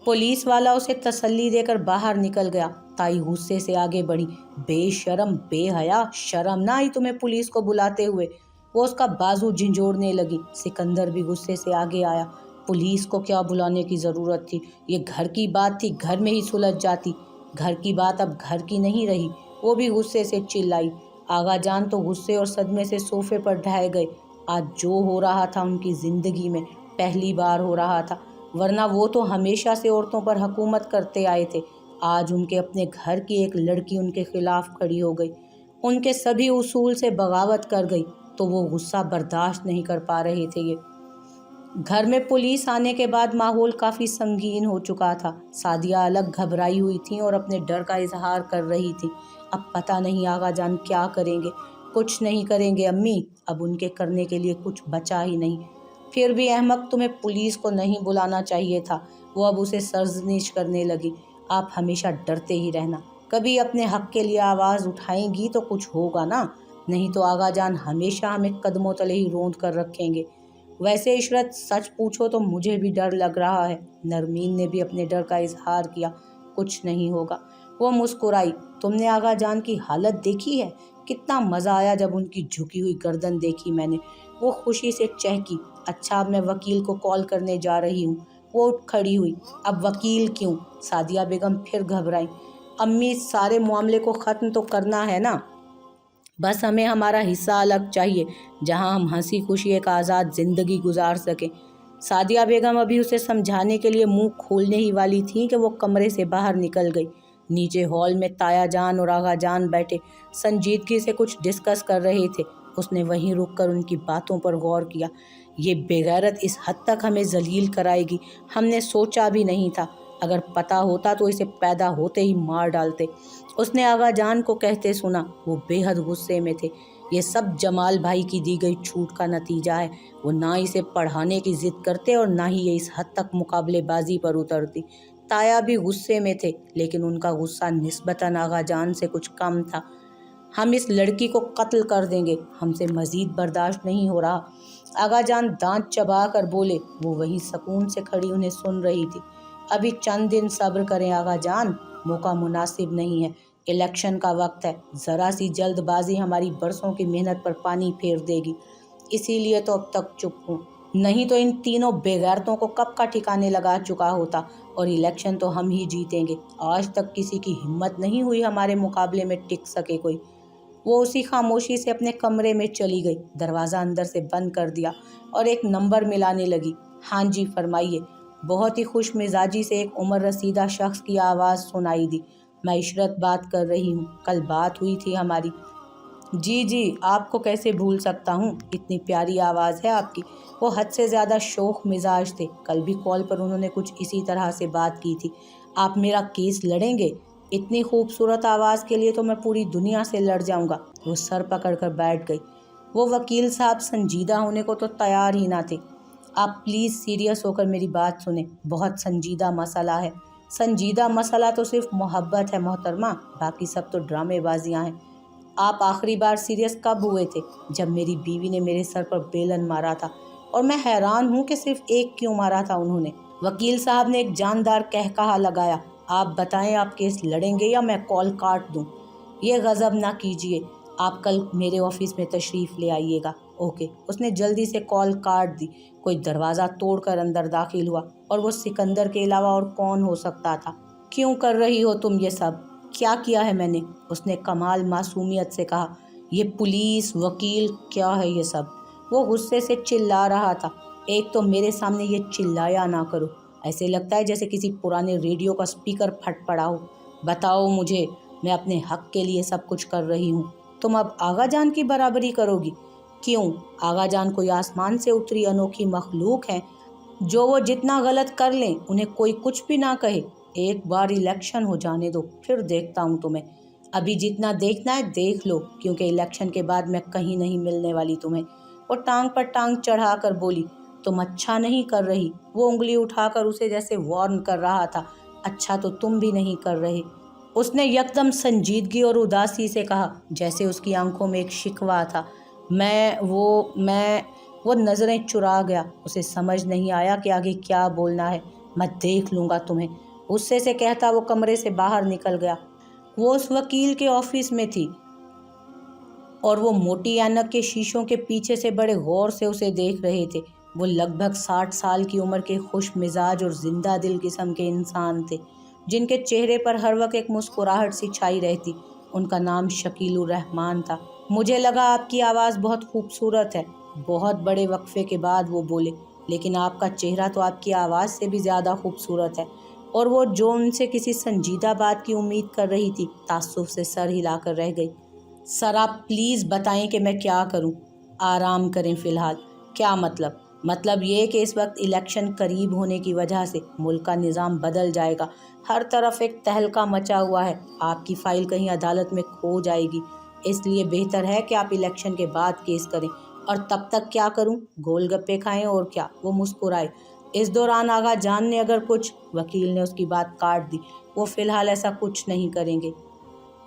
Police वाला उसे तसल्ली देकर बाहर निकल गया। ताई गुस्से से आगे बढ़ी। बेशरम, बेहया, शर्म ना आई तुम्हें पुलिस को बुलाते हुए? वो उसका बाजू झंझोड़ने लगी। सिकंदर भी गुस्से से आगे आया। पुलिस को क्या बुलाने की जरूरत थी? ये घर की बात थी, घर में ही सुलझ जाती। घर की बात अब घर की नहीं रही। वो भी गुस्से से चिल्लाई। आगा जान तो गुस्से और सदमे से सोफे पर ढह गए। आज जो हो रहा था उनकी जिंदगी में पहली बार हो रहा था, वरना वो तो हमेशा से औरतों पर हुकूमत करते आए थे। आज उनके अपने घर की एक लड़की उनके खिलाफ खड़ी हो गई, उनके सभी उसूल से बगावत कर गई, तो वो गुस्सा बर्दाश्त नहीं कर पा रहे थे। ये घर में पुलिस आने के बाद माहौल काफ़ी संगीन हो चुका था। सादिया अलग घबराई हुई थी और अपने डर का इजहार कर रही थी। अब पता नहीं आगा जान क्या करेंगे। कुछ नहीं करेंगे अम्मी, अब उनके करने के लिए कुछ बचा ही नहीं। फिर भी अहमक, तुम्हें पुलिस को नहीं बुलाना चाहिए था। वो अब उसे सर्जनिश करने लगी। आप हमेशा डरते ही रहना, कभी अपने हक के लिए आवाज़ उठाएंगी तो कुछ होगा ना, नहीं तो आगा जान हमेशा हमें कदमों तले ही रोंद कर रखेंगे। वैसे इशरत, सच पूछो तो मुझे भी डर लग रहा है। नरमीन ने भी अपने डर का इजहार किया। कुछ नहीं होगा। वो मुस्कुराई। तुमने आगा जान की हालत देखी है? कितना मज़ा आया जब उनकी झुकी हुई गर्दन देखी मैंने। वो खुशी से चहकी। अच्छा, अब मैं वकील को कॉल करने जा रही हूँ। वो उठ खड़ी हुई। अब वकील क्यों? सादिया बेगम फिर घबराई। अम्मी, सारे मामले को ख़त्म तो करना है ना, बस हमें हमारा हिस्सा अलग चाहिए, जहां हम हंसी खुशी एक आज़ाद ज़िंदगी गुजार सकें। सादिया बेगम अभी उसे समझाने के लिए मुंह खोलने ही वाली थी कि वो कमरे से बाहर निकल गई। नीचे हॉल में ताया जान और आगा जान बैठे संजीदगी से कुछ डिस्कस कर रहे थे। उसने वहीं रुककर उनकी बातों पर गौर किया। ये बेगैरत इस हद तक हमें जलील कराएगी, हमने सोचा भी नहीं था। अगर पता होता तो इसे पैदा होते ही मार डालते, उसने आगा जान को कहते सुना। वो बेहद गुस्से में थे। ये सब जमाल भाई की दी गई छूट का नतीजा है। वो ना इसे पढ़ाने की जिद करते और ना ही ये इस हद तक मुकाबलेबाजी पर उतरती। ताया भी गुस्से में थे, लेकिन उनका गुस्सा निस्बतन आगा जान से कुछ कम था। हम इस लड़की को कत्ल कर देंगे, हमसे मजीद बर्दाश्त नहीं हो रहा। आगा जान दांत चबा कर बोले। वो वहीं सुकून से खड़ी उन्हें सुन रही थी। अभी चंद दिन सब्र करें आगा जान, मौका मुनासिब नहीं है। इलेक्शन का वक्त है। ज़रा सी जल्दबाजी हमारी बरसों की मेहनत पर पानी फेर देगी। इसीलिए तो अब तक चुप हूँ, नहीं तो इन तीनों बेगैरतों को कब का ठिकाने लगा चुका होता और इलेक्शन तो हम ही जीतेंगे। आज तक किसी की हिम्मत नहीं हुई हमारे मुकाबले में टिक सके कोई। वो उसी खामोशी से अपने कमरे में चली गई, दरवाज़ा अंदर से बंद कर दिया और एक नंबर मिलाने लगी। हाँ जी, फरमाइए। बहुत ही खुश मिजाजी से एक उम्र रसीदा शख्स की आवाज़ सुनाई दी। मैं इशरत बात कर रही हूँ, कल बात हुई थी हमारी। जी जी, आपको कैसे भूल सकता हूँ, इतनी प्यारी आवाज़ है आपकी। वो हद से ज़्यादा शौक मिजाज थे। कल भी कॉल पर उन्होंने कुछ इसी तरह से बात की थी। आप मेरा केस लड़ेंगे? इतनी खूबसूरत आवाज़ के लिए तो मैं पूरी दुनिया से लड़ जाऊँगा। वो सर पकड़ कर बैठ गई। वो वकील साहब संजीदा होने को तो तैयार ही ना थे। आप प्लीज़ सीरियस होकर मेरी बात सुने, बहुत संजीदा मसला है। संजीदा मसला तो सिर्फ मोहब्बत है मोहतरमा, बाकी सब तो ड्रामेबाजियाँ हैं। आप आखिरी बार सीरियस कब हुए थे? जब मेरी बीवी ने मेरे सर पर बेलन मारा था, और मैं हैरान हूँ कि सिर्फ एक क्यों मारा था उन्होंने। वकील साहब ने एक जानदार कहकहा लगाया। आप बताएं, आप केस लड़ेंगे या मैं कॉल काट दूं? ये गज़ब ना कीजिए, आप कल मेरे ऑफिस में तशरीफ़ ले आइएगा। ओके। उसने जल्दी से कॉल काट दी। कोई दरवाज़ा तोड़कर अंदर दाखिल हुआ, और वो सिकंदर के अलावा और कौन हो सकता था। क्यों कर रही हो तुम ये सब? क्या किया है मैंने? उसने कमाल मासूमियत से कहा। ये पुलिस, वकील, क्या है ये सब? वो गुस्से से चिल्ला रहा था। एक तो मेरे सामने ये चिल्लाया ना करो, ऐसे लगता है जैसे किसी पुराने रेडियो का स्पीकर फट पड़ा हो। बताओ मुझे, मैं अपने हक के लिए सब कुछ कर रही हूँ। तुम अब आगा जान की बराबरी करोगी? क्यों? आगा जान कोई आसमान से उतरी अनोखी मखलूक है जो वो जितना गलत कर लें उन्हें कोई कुछ भी ना कहे? एक बार इलेक्शन हो जाने दो, फिर देखता हूँ तुम्हें। अभी जितना देखना है देख लो, क्योंकि इलेक्शन के बाद मैं कहीं नहीं मिलने वाली तुम्हें। वो टांग पर टांग चढ़ा कर बोली। तुम अच्छा नहीं कर रही। वो उंगली उठाकर उसे जैसे वार्न कर रहा था। अच्छा तो तुम भी नहीं कर रहे। उसने यकदम संजीदगी और उदासी से कहा, जैसे उसकी आंखों में एक शिकवा था। मैं वो नज़रें चुरा गया। उसे समझ नहीं आया कि आगे क्या बोलना है। मैं देख लूँगा तुम्हें, गुस्से से कहता वो कमरे से बाहर निकल गया। वो उस वकील के ऑफिस में थी और वो मोटी ऐनक के शीशों के पीछे से बड़े गौर से उसे देख रहे थे। वो लगभग 60 साल की उम्र के खुश मिजाज और जिंदा दिल किस्म के इंसान थे, जिनके चेहरे पर हर वक्त एक मुस्कुराहट सी छाई रहती। उनका नाम शकीलुर रहमान था। मुझे लगा आपकी आवाज़ बहुत खूबसूरत है। बहुत बड़े वक्फे के बाद वो बोले, लेकिन आपका चेहरा तो आपकी आवाज़ से भी ज़्यादा खूबसूरत है। और वो जो उनसे किसी संजीदा बात की उम्मीद कर रही थी, ताज्जुब से सर हिलाकर रह गई। सर आप प्लीज़ बताएं कि मैं क्या करूं? आराम करें फ़िलहाल। क्या मतलब? मतलब ये कि इस वक्त इलेक्शन करीब होने की वजह से मुल्क का निज़ाम बदल जाएगा। हर तरफ एक तहलका मचा हुआ है। आपकी फ़ाइल कहीं अदालत में खो जाएगी, इसलिए बेहतर है कि आप इलेक्शन के बाद केस करें। और तब तक क्या करूं? गोलगप्पे खाएं और क्या? वो मुस्कुराए। इस दौरान आगा जान ने अगर कुछ, वकील ने उसकी बात काट दी, वो फ़िलहाल ऐसा कुछ नहीं करेंगे।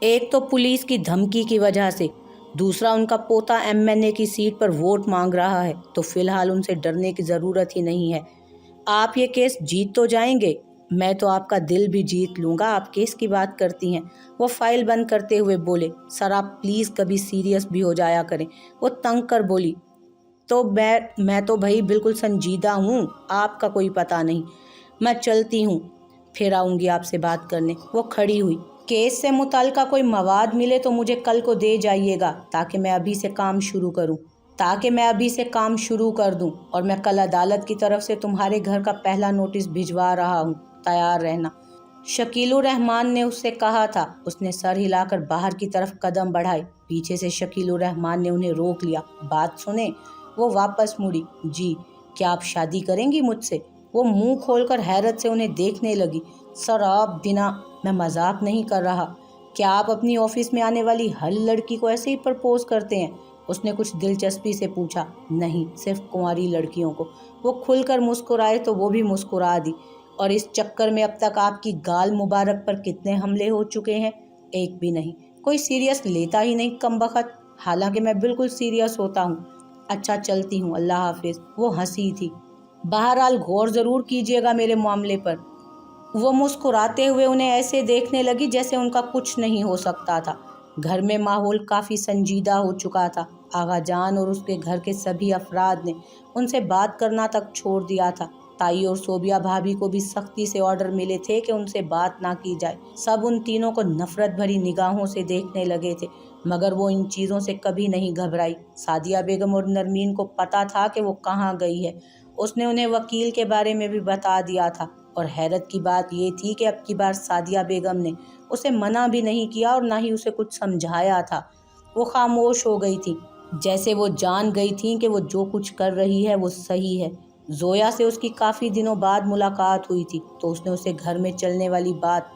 एक तो पुलिस की धमकी की वजह से, दूसरा उनका पोता एमएनए की सीट पर वोट मांग रहा है, तो फिलहाल उनसे डरने की ज़रूरत ही नहीं है। आप ये केस जीत तो जाएंगे, मैं तो आपका दिल भी जीत लूँगा। आप केस की बात करती हैं। वो फाइल बंद करते हुए बोले, सर आप प्लीज़ कभी सीरियस भी हो जाया करें। वो तंग कर बोली, तो मैं तो भाई बिल्कुल संजीदा हूँ, आपका कोई पता नहीं। मैं चलती हूँ, फिर आऊँगी आपसे बात करने। वो खड़ी हुई। केस से मुताल्लिका कोई मवाद मिले तो मुझे कल को दे जाइएगा, ताकि मैं अभी से काम शुरू कर दूं। और मैं कल अदालत की तरफ से तुम्हारे घर का पहला नोटिस भिजवा रहा हूँ, तैयार रहना। शकीलुर रहमान ने उससे कहा था। उसने सर हिलाकर बाहर की तरफ कदम बढ़ाए। पीछे से शकीलुर रहमान ने उन्हें रोक लिया। बात सुने। वो वापस मुड़ी। जी, क्या आप शादी करेंगी मुझसे? वो मुंह खोलकर हैरत से उन्हें देखने लगी। सर आप बिना, मैं मजाक नहीं कर रहा। क्या आप अपनी ऑफिस में आने वाली हर लड़की को ऐसे ही प्रपोज करते हैं? उसने कुछ दिलचस्पी से पूछा। नहीं, सिर्फ कुंवारी लड़कियों को। वो खुलकर मुस्कुराए तो वो भी मुस्कुरा दी। और इस चक्कर में अब तक आपकी गाल मुबारक पर कितने हमले हो चुके हैं? एक भी नहीं। कोई सीरियस लेता ही नहीं कमबख्त। हालांकि मैं बिल्कुल सीरियस होता हूँ। अच्छा चलती हूँ, अल्लाह हाफिज। वो हंसी थी। बहरहाल गौर ज़रूर कीजिएगा मेरे मामले पर। वो मुस्कुराते हुए उन्हें ऐसे देखने लगी जैसे उनका कुछ नहीं हो सकता था। घर में माहौल काफ़ी संजीदा हो चुका था। आगा जान और उसके घर के सभी अफराद ने उनसे बात करना तक छोड़ दिया था। ताई और सोबिया भाभी को भी सख्ती से ऑर्डर मिले थे कि उनसे बात ना की जाए। सब उन तीनों को नफरत भरी निगाहों से देखने लगे थे, मगर वो इन चीज़ों से कभी नहीं घबराई। सादिया बेगम और नरमीन को पता था कि वो कहाँ गई है। उसने उन्हें वकील के बारे में भी बता दिया था। और हैरत की बात ये थी कि अब की बार सादिया बेगम ने उसे मना भी नहीं किया और ना ही उसे कुछ समझाया था। वो खामोश हो गई थी, जैसे वो जान गई थी कि वो जो कुछ कर रही है वो सही है। जोया से उसकी काफ़ी दिनों बाद मुलाकात हुई थी, तो उसने उसे घर में चलने वाली बात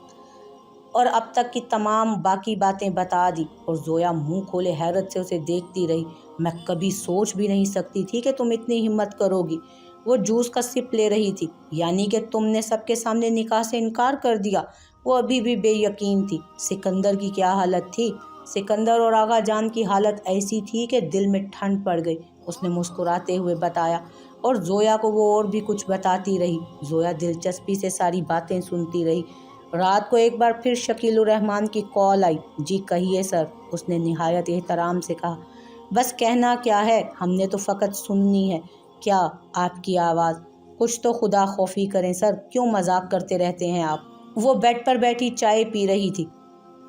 और अब तक की तमाम बाकी बातें बता दी। और जोया मुंह खोले हैरत से उसे देखती रही। मैं कभी सोच भी नहीं सकती थी कि तुम इतनी हिम्मत करोगी। वो जूस का सिप ले रही थी। यानी कि तुमने सबके सामने निकाह से इनकार कर दिया? वो अभी भी बेयकीन थी। सिकंदर की क्या हालत थी? सिकंदर और आगा जान की हालत ऐसी थी कि दिल में ठंड पड़ गई। उसने मुस्कुराते हुए बताया और जोया को वो और भी कुछ बताती रही। जोया दिलचस्पी से सारी बातें सुनती रही। रात को एक बार फिर शकीलुर रहमान की कॉल आई। जी कहिए सर, उसने निहायत एहतराम से कहा। बस कहना क्या है, हमने तो फ़कत सुननी है। क्या? आपकी आवाज़। कुछ तो खुदा खौफी करें सर, क्यों मजाक करते रहते हैं आप? वो बेड पर बैठी चाय पी रही थी।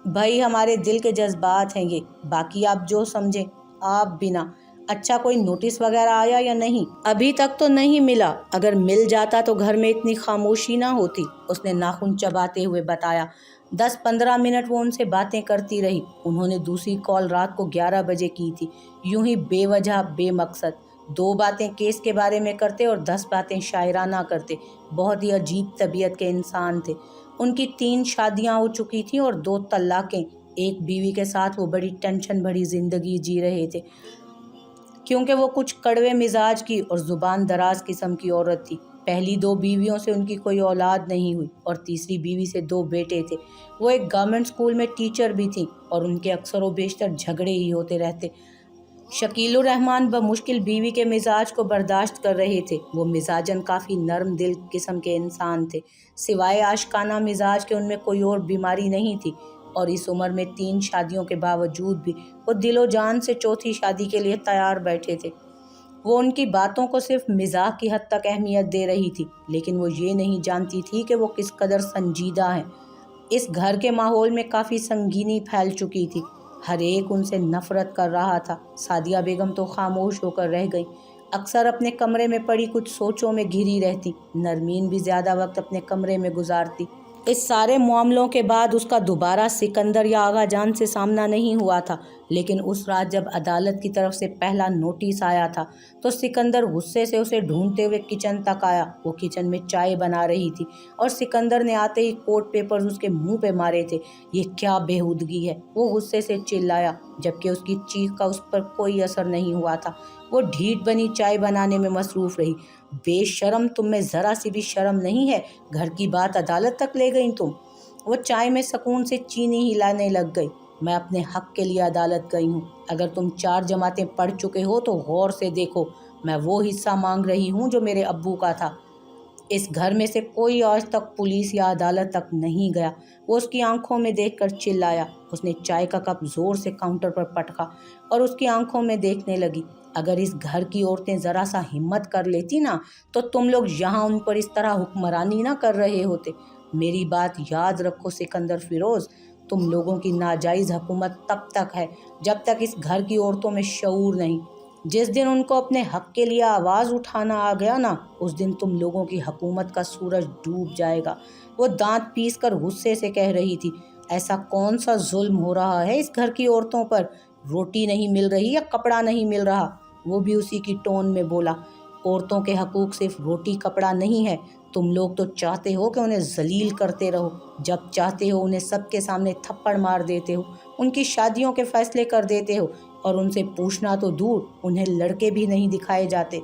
भाई हमारे दिल के जज्बात हैं ये, बाकी आप जो समझें। आप बिना, अच्छा कोई नोटिस वगैरह आया या नहीं? अभी तक तो नहीं मिला। अगर मिल जाता तो घर में इतनी खामोशी ना होती, उसने नाखून चबाते हुए बताया। 10-15 मिनट वो उनसे बातें करती रही। उन्होंने दूसरी कॉल रात को 11 बजे की थी। यूं ही बेवजह बेमकसद 2 बातें केस के बारे में करते और 10 बातें शायराना करते। बहुत ही अजीब तबीयत के इंसान थे। उनकी 3 शादियां हो चुकी थीं और 2 तलाकें। एक बीवी के साथ वो बड़ी टेंशन भरी जिंदगी जी रहे थे, क्योंकि वो कुछ कड़वे मिजाज की और ज़ुबान दराज किस्म की औरत थी। पहली 2 बीवियों से उनकी कोई औलाद नहीं हुई और तीसरी बीवी से 2 बेटे थे। वो एक गवर्नमेंट स्कूल में टीचर भी थीं और उनके अक्सर व बेशतर झगड़े ही होते रहते। शकील रहमान बमुश्किल बीवी के मिजाज को बर्दाश्त कर रहे थे। वो मिजाजन काफ़ी नरम दिल किस्म के इंसान थे। सिवाय आशिकाना मिजाज के उनमें कोई और बीमारी नहीं थी, और इस उम्र में 3 शादियों के बावजूद भी वो दिलो जान से चौथी शादी के लिए तैयार बैठे थे। वो उनकी बातों को सिर्फ मिजाज की हद तक अहमियत दे रही थी, लेकिन वो ये नहीं जानती थी कि वो किस कदर संजीदा हैं। इस घर के माहौल में काफ़ी संगीनी फैल चुकी थी। हर एक उनसे नफरत कर रहा था। सादिया बेगम तो खामोश होकर रह गई। अक्सर अपने कमरे में पड़ी कुछ सोचों में घिरी रहती। नरमीन भी ज़्यादा वक्त अपने कमरे में गुजारती। इस सारे मामलों के बाद उसका दोबारा सिकंदर या आगा जान से सामना नहीं हुआ था, लेकिन उस रात जब अदालत की तरफ से पहला नोटिस आया था तो सिकंदर गुस्से से उसे ढूंढते हुए किचन तक आया। वो किचन में चाय बना रही थी और सिकंदर ने आते ही कोर्ट पेपर्स उसके मुंह पे मारे थे। ये क्या बेहूदगी है, वो गुस्से से चिल्लाया, जबकि उसकी चीख का उस पर कोई असर नहीं हुआ था। वो ढीठ बनी चाय बनाने में मसरूफ रही। बेशरम, तुम में ज़रा सी भी शर्म नहीं है? घर की बात अदालत तक ले गई तुम। वो चाय में सुकून से चीनी हिलाने लग गई। मैं अपने हक के लिए अदालत गई हूँ। अगर तुम 4 जमातें पढ़ चुके हो तो गौर से देखो। मैं वो हिस्सा मांग रही हूँ जो मेरे अब्बू का था। इस घर में से कोई आज तक पुलिस या अदालत तक नहीं गया। वो उसकी आंखों में देखकर चिल्लाया। उसने चाय का कप जोर से काउंटर पर पटका और उसकी आंखों में देखने लगी। अगर इस घर की औरतें ज़रा सा हिम्मत कर लेती ना, तो तुम लोग यहाँ उन पर इस तरह हुक्मरानी ना कर रहे होते। मेरी बात याद रखो सिकंदर फिरोज़, तुम लोगों की नाजायज़ हुकूमत तब तक है जब तक इस घर की औरतों में शऊर नहीं। जिस दिन उनको अपने हक के लिए आवाज़ उठाना आ गया ना, उस दिन तुम लोगों की हुकूमत का सूरज डूब जाएगा। वो दांत पीस कर गुस्से से कह रही थी। ऐसा कौन सा जुल्म हो रहा है इस घर की औरतों पर? रोटी नहीं मिल रही या कपड़ा नहीं मिल रहा? वो भी उसी की टोन में बोला। औरतों के हकूक़ सिर्फ रोटी कपड़ा नहीं है। तुम लोग तो चाहते हो कि उन्हें जलील करते रहो। जब चाहते हो उन्हें सबके सामने थप्पड़ मार देते हो, उनकी शादियों के फैसले कर देते हो, और उनसे पूछना तो दूर, उन्हें लड़के भी नहीं दिखाए जाते।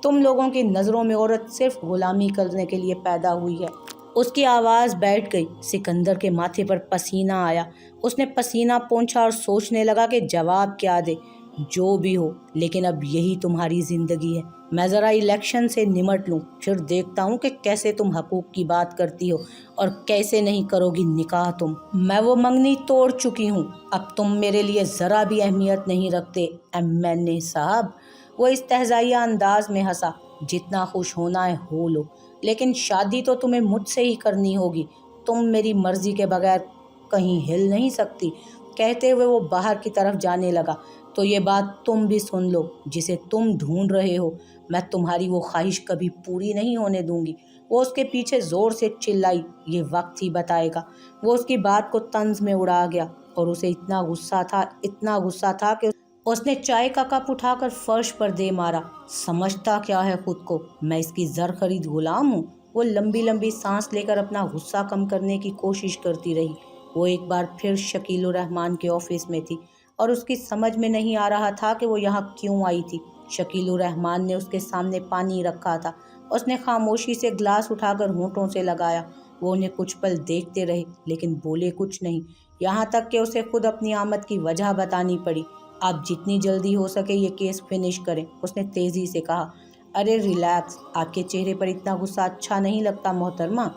तुम लोगों की नज़रों में औरत सिर्फ गुलामी करने के लिए पैदा हुई है। उसकी आवाज़ बैठ गई। सिकंदर के माथे पर पसीना आया। उसने पसीना पोंछा और सोचने लगा कि जवाब क्या दे। जो भी हो, लेकिन अब यही तुम्हारी ज़िंदगी है। मैं ज़रा इलेक्शन से निमट लूँ, फिर देखता हूँ कि कैसे तुम हकूक़ की बात करती हो और कैसे नहीं करोगी निकाह तुम। मैं वो मंगनी तोड़ चुकी हूँ। अब तुम मेरे लिए ज़रा भी अहमियत नहीं रखते एमएनए साहब। वो इस्तेहज़ाइया अंदाज में हंसा। जितना खुश होना है हो लो, लेकिन शादी तो तुम्हें मुझसे ही करनी होगी। तुम मेरी मर्ज़ी के बगैर कहीं हिल नहीं सकती। कहते हुए वो बाहर की तरफ जाने लगा। तो ये बात तुम भी सुन लो, जिसे तुम ढूंढ रहे हो, मैं तुम्हारी वो ख्वाहिश कभी पूरी नहीं होने दूंगी। वो उसके पीछे ज़ोर से चिल्लाई। ये वक्त ही बताएगा। वो उसकी बात को तंज में उड़ा गया और उसे इतना गुस्सा था कि उसने चाय का कप उठाकर फर्श पर दे मारा। समझता क्या है खुद को? मैं इसकी ज़र खरीद गुलाम हूँ? वो लंबी लंबी सांस लेकर अपना गुस्सा कम करने की कोशिश करती रही। वो एक बार फिर शकील रहमान के ऑफिस में थी और उसकी समझ में नहीं आ रहा था कि वो यहाँ क्यों आई थी। शकील रहमान ने उसके सामने पानी रखा था। उसने खामोशी से ग्लास उठाकर होंठों से लगाया। वो उन्हें कुछ पल देखते रहे, लेकिन बोले कुछ नहीं, यहाँ तक कि उसे खुद अपनी आमद की वजह बतानी पड़ी। आप जितनी जल्दी हो सके ये केस फिनिश करें, उसने तेज़ी से कहा। अरे रिलैक्स, आपके चेहरे पर इतना गुस्सा अच्छा नहीं लगता मोहतरमा।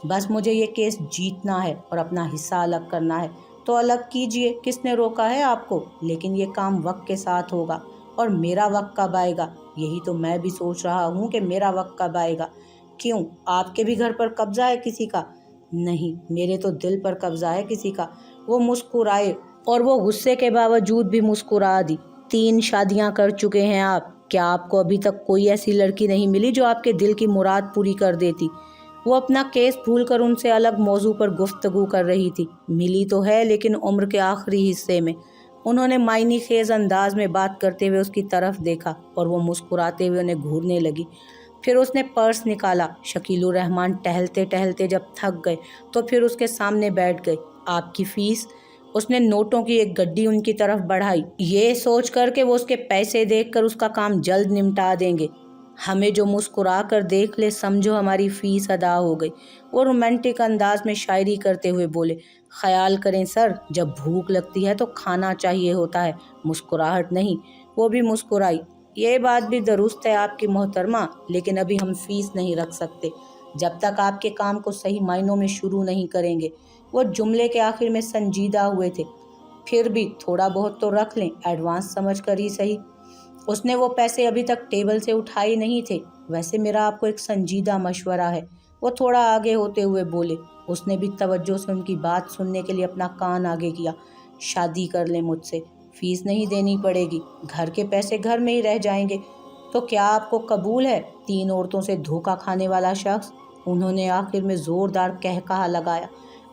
बस मुझे ये केस जीतना है और अपना हिस्सा अलग करना है तो अलग कीजिए, किसने रोका है आपको? लेकिन ये काम वक्त के साथ होगा। और मेरा वक्त कब आएगा? यही तो मैं भी सोच रहा हूँ कि मेरा वक्त कब आएगा। क्यों, आपके भी घर पर कब्जा है किसी का? नहीं, मेरे तो दिल पर कब्जा है किसी का। वो मुस्कुराए और वो गुस्से के बावजूद भी मुस्कुरा दी। 3 शादियां कर चुके हैं आप। क्या आपको अभी तक कोई ऐसी लड़की नहीं मिली जो आपके दिल की मुराद पूरी कर देती? वो अपना केस भूलकर उनसे अलग मौजू पर गुफ्तगू कर रही थी। मिली तो है, लेकिन उम्र के आखिरी हिस्से में। उन्होंने मायनी खेज अंदाज में बात करते हुए उसकी तरफ देखा और वो मुस्कुराते हुए उन्हें घूरने लगी। फिर उसने पर्स निकाला। शकील रहमान टहलते टहलते जब थक गए तो फिर उसके सामने बैठ गए। आपकी फ़ीस? उसने नोटों की एक गड्डी उनकी तरफ बढ़ाई, ये सोच कर के वो उसके पैसे देखकर उसका काम जल्द निपटा देंगे। हमें जो मुस्कुरा कर देख ले समझो हमारी फ़ीस अदा हो गई। वो रोमांटिक अंदाज में शायरी करते हुए बोले। ख्याल करें सर, जब भूख लगती है तो खाना चाहिए होता है, मुस्कुराहट नहीं। वो भी मुस्कुराई। ये बात भी दुरुस्त है आपकी मोहतरमा, लेकिन अभी हम फीस नहीं रख सकते जब तक आपके काम को सही मायनों में शुरू नहीं करेंगे। वो जुमले के आखिर में संजीदा हुए थे। फिर भी थोड़ा बहुत तो रख लें, एडवांस समझ कर ही सही। उसने वो पैसे अभी तक टेबल से उठाए नहीं थे। वैसे मेरा आपको एक संजीदा मशवरा है, वो थोड़ा आगे होते हुए बोले। उसने भी तवज्जो से उनकी बात सुनने के लिए अपना कान आगे किया। शादी कर लें मुझसे, फीस नहीं देनी पड़ेगी, घर के पैसे घर में ही रह जाएंगे। तो क्या आपको कबूल है? 3 औरतों से धोखा खाने वाला शख्स। उन्होंने आखिर में जोरदार कहकहा लगाया।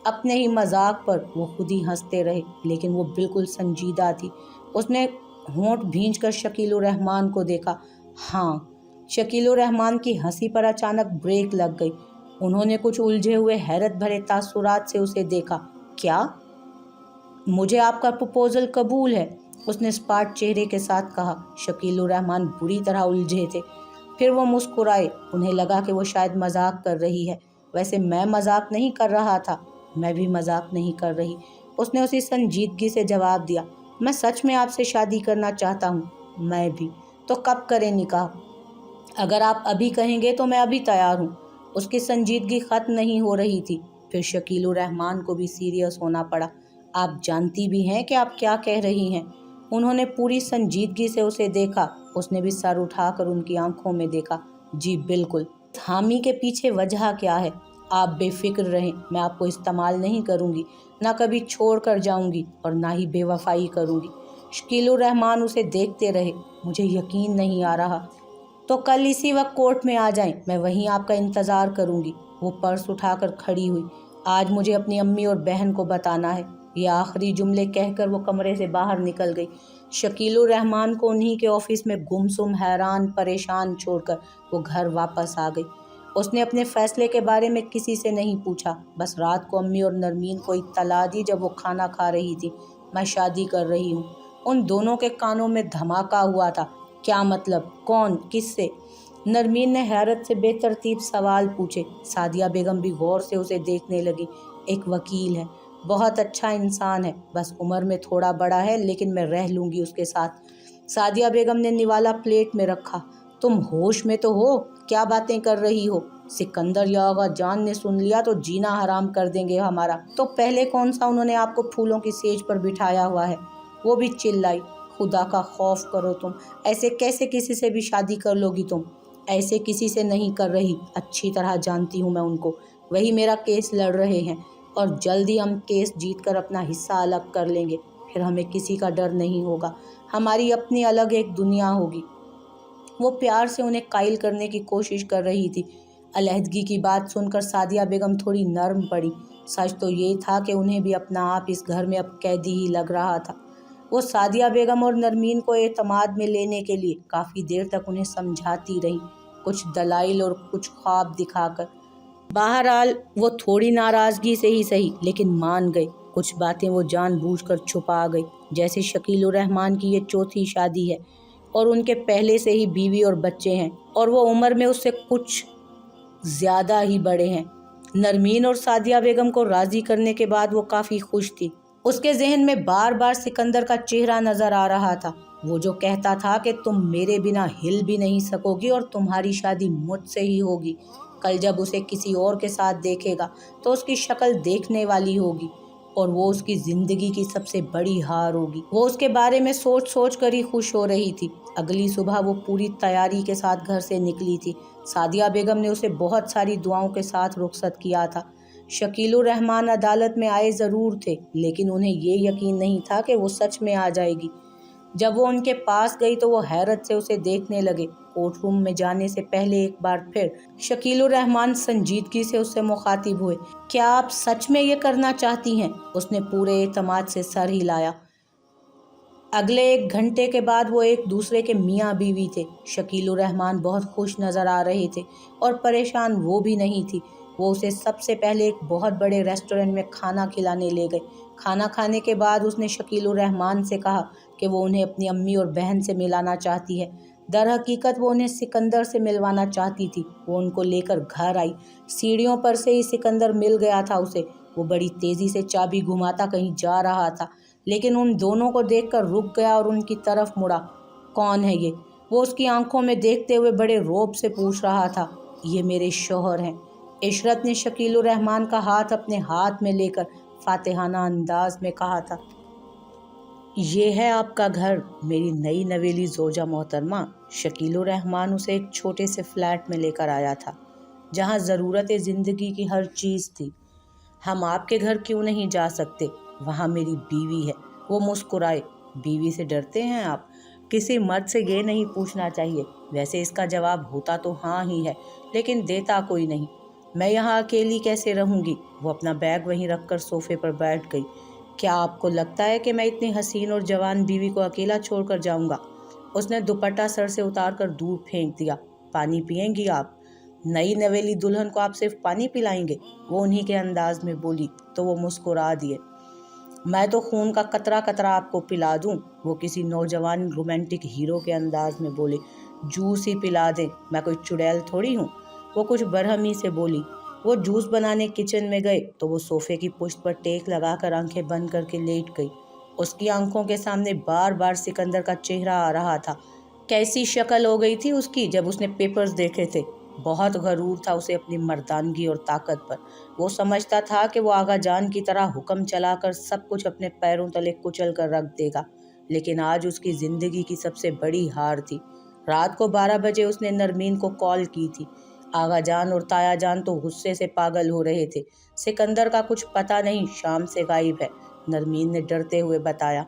अपने ही मजाक पर वो खुद ही हंसते रहे, लेकिन वो बिल्कुल संजीदा थी। उसने होंठ भींच कर शकीलुर रहमान को देखा। हाँ। शकीलुर रहमान की हंसी पर अचानक ब्रेक लग गई। उन्होंने कुछ उलझे हुए हैरत भरे तासुरात से उसे देखा। क्या? मुझे आपका प्रपोजल कबूल है, उसने स्पाट चेहरे के साथ कहा। शकीलुर रहमान बुरी तरह उलझे थे। फिर वो मुस्कुराए। उन्हें लगा कि वो शायद मजाक कर रही है। वैसे मैं मजाक नहीं कर रहा था। मैं भी मजाक नहीं कर रही, उसने उसी संजीदगी से जवाब दिया। मैं सच में आपसे शादी करना चाहता हूँ। मैं भी। तो कब करें निकाह? अगर आप अभी कहेंगे तो मैं अभी तैयार हूँ। उसकी संजीदगी खत्म नहीं हो रही थी। फिर शकीलुर रहमान को भी सीरियस होना पड़ा। आप जानती भी हैं कि आप क्या कह रही हैं? उन्होंने पूरी संजीदगी से उसे देखा। उसने भी सर उठाकर उनकी आंखों में देखा। जी बिल्कुल। हामी के पीछे वजह क्या है? आप बेफिक्र रहें, मैं आपको इस्तेमाल नहीं करूंगी, ना कभी छोड़ कर जाऊंगी और ना ही बेवफाई करूंगी। शकीलुर रहमान उसे देखते रहे। मुझे यकीन नहीं आ रहा। तो कल इसी वक्त कोर्ट में आ जाएं, मैं वहीं आपका इंतज़ार करूंगी। वो पर्स उठाकर खड़ी हुई। आज मुझे अपनी अम्मी और बहन को बताना है। ये आखिरी जुमले कहकर वो कमरे से बाहर निकल गई। शकीलुर रहमान को उन्हीं के ऑफिस में गुमसुम, हैरान, परेशान छोड़कर वो घर वापस आ गई। उसने अपने फैसले के बारे में किसी से नहीं पूछा। बस रात को अम्मी और नरमीन को इत्तला दी जब वो खाना खा रही थी। मैं शादी कर रही हूँ। उन दोनों के कानों में धमाका हुआ था। क्या मतलब? कौन? किससे? नरमीन ने हैरत से बेतरतीब सवाल पूछे। सादिया बेगम भी गौर से उसे देखने लगी। एक वकील है, बहुत अच्छा इंसान है, बस उम्र में थोड़ा बड़ा है, लेकिन मैं रह लूँगी उसके साथ। सादिया बेगम ने निवाला प्लेट में रखा। तुम होश में तो हो? क्या बातें कर रही हो? सिकंदर या आगा जान ने सुन लिया तो जीना हराम कर देंगे हमारा। तो पहले कौन सा उन्होंने आपको फूलों की सेज पर बिठाया हुआ है? वो भी चिल्लाई। खुदा का खौफ करो तुम, ऐसे कैसे किसी से भी शादी कर लोगी तुम? ऐसे किसी से नहीं कर रही, अच्छी तरह जानती हूँ मैं उनको। वही मेरा केस लड़ रहे हैं और जल्दी हम केस जीतकर अपना हिस्सा अलग कर लेंगे। फिर हमें किसी का डर नहीं होगा। हमारी अपनी अलग एक दुनिया होगी। वो प्यार से उन्हें कायल करने की कोशिश कर रही थी। अलहदगी की बात सुनकर सादिया बेगम थोड़ी नर्म पड़ी। सच तो ये था कि उन्हें भी अपना आप इस घर में अब कैदी ही लग रहा था। वो सादिया बेगम और नरमीन को एतमाद में लेने के लिए काफ़ी देर तक उन्हें समझाती रही, कुछ दलाइल और कुछ ख्वाब दिखाकर। बहरहाल वो थोड़ी नाराज़गी से ही सही, लेकिन मान गई। कुछ बातें वो जानबूझकर छुपा गई, जैसे शकीलुर रहमान की ये चौथी शादी है और उनके पहले से ही बीवी और बच्चे हैं, और वो उम्र में उससे कुछ ज़्यादा ही बड़े हैं। नरमीन और सादिया बेगम को राज़ी करने के बाद वो काफ़ी खुश थी। उसके जहन में बार बार सिकंदर का चेहरा नज़र आ रहा था। वो जो कहता था कि तुम मेरे बिना हिल भी नहीं सकोगी और तुम्हारी शादी मुझसे ही होगी। कल जब उसे किसी और के साथ देखेगा तो उसकी शक्ल देखने वाली होगी और वो उसकी ज़िंदगी की सबसे बड़ी हार होगी। वो उसके बारे में सोच सोच कर ही खुश हो रही थी। अगली सुबह वो पूरी तैयारी के साथ घर से निकली थी। सादिया बेगम ने उसे बहुत सारी दुआओं के साथ रुखसत किया था। शकीलुर रहमान अदालत में आए ज़रूर थे, लेकिन उन्हें ये यकीन नहीं था कि वो सच में आ जाएगी। जब वो उनके पास गई तो वो हैरत से उसे देखने लगे। कोर्ट रूम में जाने से पहले एक बार फिर शकीलुर रहमान संजीदगी से उससे मुखातिब हुए। क्या आप सच में ये करना चाहती हैं? उसने पूरे एतमाद से सर हिलाया। अगले 1 घंटे के बाद वो एक दूसरे के मियाँ बीवी थे। शकीलुर रहमान बहुत खुश नज़र आ रहे थे और परेशान वो भी नहीं थी। वो उसे सबसे पहले एक बहुत बड़े रेस्टोरेंट में खाना खिलाने ले गए। खाना खाने के बाद उसने शकीलुर रहमान से कहा कि वो उन्हें अपनी अम्मी और बहन से मिलाना चाहती है। दर हकीकत वो उन्हें सिकंदर से मिलवाना चाहती थी। वो उनको लेकर घर आई। सीढ़ियों पर से ही सिकंदर मिल गया था उसे। वो बड़ी तेज़ी से चाबी घुमाता कहीं जा रहा था, लेकिन उन दोनों को देखकर रुक गया और उनकी तरफ मुड़ा। कौन है ये? वो उसकी आंखों में देखते हुए बड़े रौब से पूछ रहा था। ये मेरे शौहर हैं। इशरत ने शकील उर रहमान का हाथ अपने हाथ में लेकर फातिहाना अंदाज में कहा था, ये है आपका घर, मेरी नई नवेली जोजा मोहतरमा। शकील उर रहमान उसे एक छोटे से फ्लैट में लेकर आया था, जहाँ ज़रूरत ज़िंदगी की हर चीज़ थी। हम आपके घर क्यों नहीं जा सकते? वहाँ मेरी बीवी है। वो मुस्कुराए। बीवी से डरते हैं आप? किसी मर्द से ये नहीं पूछना चाहिए। वैसे इसका जवाब होता तो हाँ ही है, लेकिन देता कोई नहीं। मैं यहाँ अकेली कैसे रहूँगी? वो अपना बैग वहीं रखकर सोफे पर बैठ गई। क्या आपको लगता है कि मैं इतनी हसीन और जवान बीवी को अकेला छोड़कर जाऊँगा? उसने दुपट्टा सर से उतारकर दूर फेंक दिया। पानी पिएंगी आप? नई नवेली दुल्हन को आप सिर्फ पानी पिलाएंगे? वो उन्हीं के अंदाज में बोली तो वो मुस्कुरा दिए। मैं तो खून का कतरा कतरा आपको पिला दूं, वो किसी नौजवान रोमांटिक हीरो के अंदाज में बोले। जूस ही पिला दें, मैं कोई चुड़ैल थोड़ी हूँ, वो कुछ बरहमी से बोली। वो जूस बनाने किचन में गए तो वो सोफे की पुश्त पर टेक लगाकर आंखें बंद करके लेट गई। उसकी आंखों के सामने बार बार सिकंदर का चेहरा आ रहा था। कैसी शक्ल हो गई थी उसकी जब उसने पेपर्स देखे थे। बहुत गरूर था उसे अपनी मर्दानगी और ताकत पर। वो समझता था कि वो आगा जान की तरह हुक्म चलाकर सब कुछ अपने पैरों तले कुचल कर रख देगा, लेकिन आज उसकी जिंदगी की सबसे बड़ी हार थी। रात को 12 बजे उसने नरमीन को कॉल की थी। आगा जान और ताया जान तो गुस्से से पागल हो रहे थे। सिकंदर का कुछ पता नहीं, शाम से गायब है। नरमीन ने डरते हुए बताया।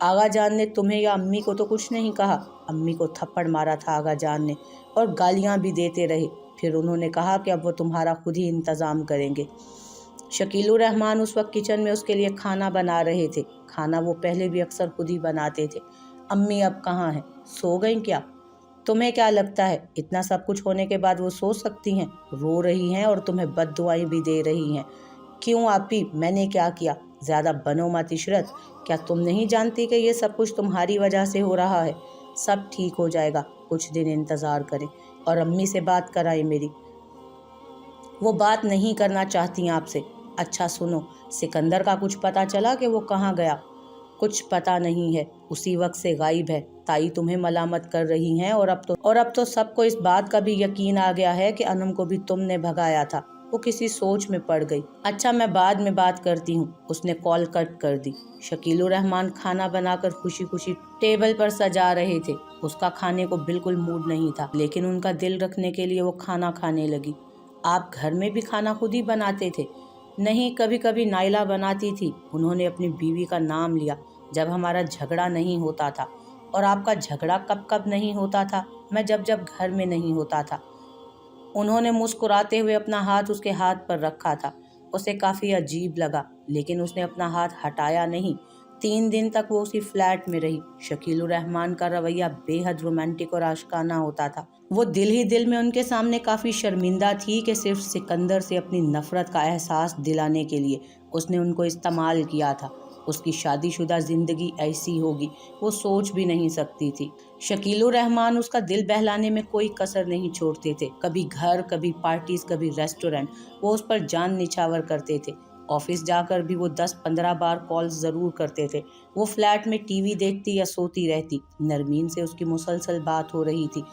आगा जान ने तुम्हें या अम्मी को तो कुछ नहीं कहा? अम्मी को थप्पड़ मारा था आगा जान ने, और गालियां भी देते रहे। फिर उन्होंने कहा कि अब वो तुम्हारा खुद ही इंतज़ाम करेंगे। शकील उर रहमान उस वक्त किचन में उसके लिए खाना बना रहे थे। खाना वो पहले भी अक्सर खुद ही बनाते थे। अम्मी अब कहाँ हैं? सो गई क्या? तुम्हें क्या लगता है इतना सब कुछ होने के बाद वो सो सकती हैं? रो रही हैं और तुम्हें बद्दुआएं भी दे रही हैं। क्यों आपी, मैंने क्या किया? ज़्यादा बनो मत इशरत। क्या तुम नहीं जानती कि ये सब कुछ तुम्हारी वजह से हो रहा है? सब ठीक हो जाएगा, कुछ दिन इंतज़ार करें और अम्मी से बात कराएं मेरी। वो बात नहीं करना चाहती आपसे। अच्छा सुनो, सिकंदर का कुछ पता चला कि वो कहाँ गया? कुछ पता नहीं है, उसी वक्त से गायब है। ताई तुम्हें मलामत कर रही हैं और अब तो सबको इस बात का भी यकीन आ गया है कि अनम को भी तुमने भगाया था। वो किसी सोच में पड़ गई। अच्छा मैं बाद में बात करती हूँ। उसने कॉल कट कर दी। शकील उर रहमान खाना बनाकर खुशी खुशी टेबल पर सजा रहे थे। उसका खाने को बिल्कुल मूड नहीं था, लेकिन उनका दिल रखने के लिए वो खाना खाने लगी। आप घर में भी खाना खुद ही बनाते थे? नहीं, कभी कभी नाइला बनाती थी। उन्होंने अपनी बीवी का नाम लिया। जब हमारा झगड़ा नहीं होता था। और आपका झगड़ा कब कब नहीं होता था? मैं जब जब घर में नहीं होता था। उन्होंने मुस्कुराते हुए अपना हाथ उसके हाथ पर रखा था। उसे काफ़ी अजीब लगा, लेकिन उसने अपना हाथ हटाया नहीं। 3 दिन तक वो उसी फ्लैट में रही। शकील उर रहमान का रवैया बेहद रोमांटिक और आशिकाना होता था। वो दिल ही दिल में उनके सामने काफ़ी शर्मिंदा थी कि सिर्फ सिकंदर से अपनी नफ़रत का एहसास दिलाने के लिए उसने उनको इस्तेमाल किया था। उसकी शादीशुदा ज़िंदगी ऐसी होगी वो सोच भी नहीं सकती थी। शकील उर रहमान उसका दिल बहलाने में कोई कसर नहीं छोड़ते थे। कभी घर, कभी पार्टीज, कभी रेस्टोरेंट, वो उस पर जान निछावर करते थे। ऑफिस जाकर भी वो 10-15 बार कॉल ज़रूर करते थे। वो फ्लैट में टीवी देखती या सोती रहती। नरमीन से उसकी मुसलसल बात हो रही थी।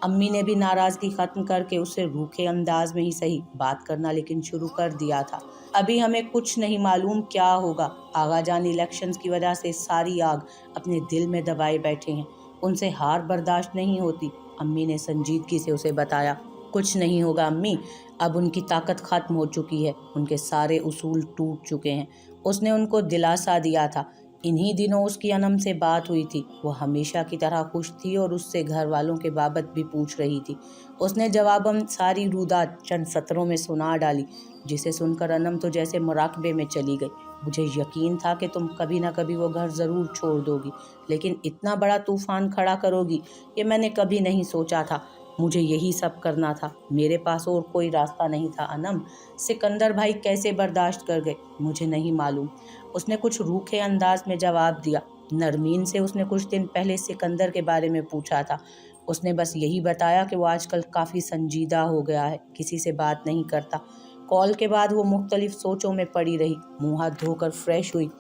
अम्मी ने भी नाराज़गी ख़त्म करके उससे रूखे अंदाज में ही सही बात करना लेकिन शुरू कर दिया था। अभी हमें कुछ नहीं मालूम क्या होगा। आगा जान इलेक्शंस की वजह से सारी आग अपने दिल में दबाए बैठे हैं। उनसे हार बर्दाश्त नहीं होती। अम्मी ने संजीदगी से उसे बताया। कुछ नहीं होगा अम्मी, अब उनकी ताकत खत्म हो चुकी है। उनके सारे उसूल टूट चुके हैं। उसने उनको दिलासा दिया था। इन्हीं दिनों उसकी अनम से बात हुई थी। वो हमेशा की तरह खुश थी और उससे घर वालों के बाबत भी पूछ रही थी। उसने जवाबन सारी रुदात चंद सत्रों में सुना डाली, जिसे सुनकर अनम तो जैसे मुराकबे में चली गई। मुझे यकीन था कि तुम कभी ना कभी वो घर ज़रूर छोड़ दोगी, लेकिन इतना बड़ा तूफान खड़ा करोगी ये मैंने कभी नहीं सोचा था। मुझे यही सब करना था, मेरे पास और कोई रास्ता नहीं था अनम। सिकंदर भाई कैसे बर्दाश्त कर गए मुझे नहीं मालूम। उसने कुछ रूखे अंदाज में जवाब दिया। नरमीन से उसने कुछ दिन पहले सिकंदर के बारे में पूछा था। उसने बस यही बताया कि वो आजकल काफ़ी संजीदा हो गया है, किसी से बात नहीं करता। कॉल के बाद वो मुख्तलिफ सोचों में पड़ी रही। मुँह हाथ धोकर फ्रेश हुई,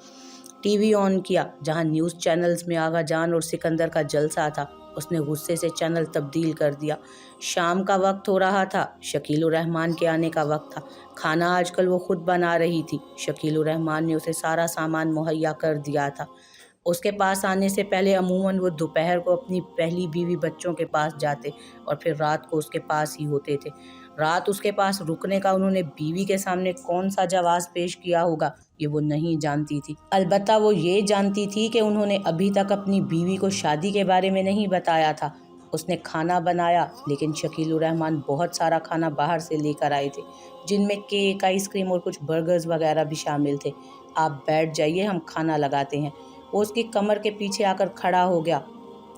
टीवी ऑन किया जहां न्यूज़ चैनल्स में आगा जान और सिकंदर का जलसा था। اس نے غصے سے چینل تبدیل کر دیا۔ شام کا وقت ہو رہا تھا، شکیل الرحمان کے آنے کا وقت تھا۔ کھانا آج کل وہ خود بنا رہی تھی۔ شکیل الرحمان نے اسے سارا سامان مہیا کر دیا تھا۔ اس کے پاس آنے سے پہلے عموماً وہ دوپہر کو اپنی پہلی بیوی بچوں کے پاس جاتے اور پھر رات کو اس کے پاس ہی ہوتے تھے۔ رات اس کے پاس رکنے کا انہوں نے بیوی کے سامنے کون سا جواز پیش کیا ہوگا یہ وہ نہیں جانتی تھی۔ البتہ وہ یہ جانتی تھی کہ انہوں نے ابھی تک اپنی بیوی کو شادی کے بارے میں نہیں بتایا تھا۔ اس نے کھانا بنایا، لیکن شکیل الرحمان بہت سارا کھانا باہر سے لے کر آئے تھے، جن میں کیک، آئس کریم اور کچھ برگرز وغیرہ بھی شامل تھے۔ آپ بیٹھ جائیے، ہم کھانا لگاتے ہیں۔ وہ اس کی کمر کے پیچھے آ کر کھڑا ہو گیا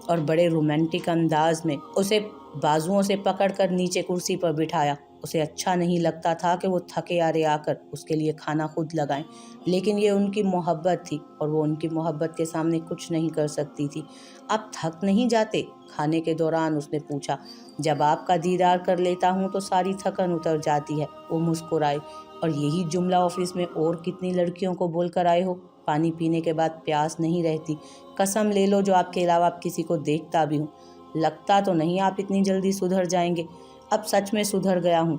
اور بڑے رومانٹک انداز میں اسے بازوؤں سے پکڑ کر نیچے کرسی پر بٹھایا۔ اسے اچھا نہیں لگتا تھا کہ وہ تھکے آرے آ کر اس کے لیے کھانا خود لگائیں، لیکن یہ ان کی محبت تھی اور وہ ان کی محبت کے سامنے کچھ نہیں کر سکتی تھی۔ آپ تھک نہیں جاتے؟ کھانے کے دوران اس نے پوچھا۔ جب آپ کا دیدار کر لیتا ہوں تو ساری تھکن اتر جاتی ہے، وہ مسکرائے۔ اور یہی جملہ آفس میں اور کتنی لڑکیوں کو بول کر آئے ہو؟ پانی پینے کے بعد پیاس نہیں رہتی، قسم لے لو جو آپ کے علاوہ آپ کسی کو دیکھتا بھی ہوں۔ لگتا تو نہیں آپ اتنی جلدی سدھر جائیں گے۔ اب سچ میں سدھر گیا ہوں،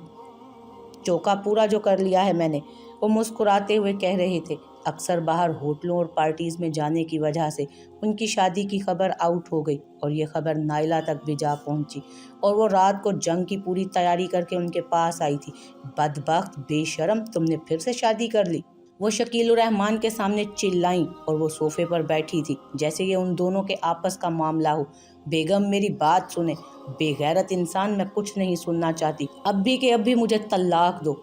چوکا پورا جو کر لیا ہے میں نے، وہ مسکراتے ہوئے کہہ رہے تھے۔ اکثر باہر ہوٹلوں اور پارٹیز میں جانے کی وجہ سے ان کی شادی کی خبر آؤٹ ہو گئی اور یہ خبر نائلہ تک بھی جا پہنچی، اور وہ رات کو جنگ کی پوری تیاری کر کے ان کے پاس آئی تھی۔ بدبخت، بے شرم، تم نے پھر سے شادی کر لی! وہ شکیل الرحمان کے سامنے چلائیں اور وہ صوفے پر بیٹھی تھی جیسے یہ ان دونوں کے آپس کا معاملہ ہو۔ بیگم میری بات سنیں۔ بے غیرت انسان، میں کچھ نہیں سننا چاہتی، اب بھی کہ اب بھی مجھے طلاق دو۔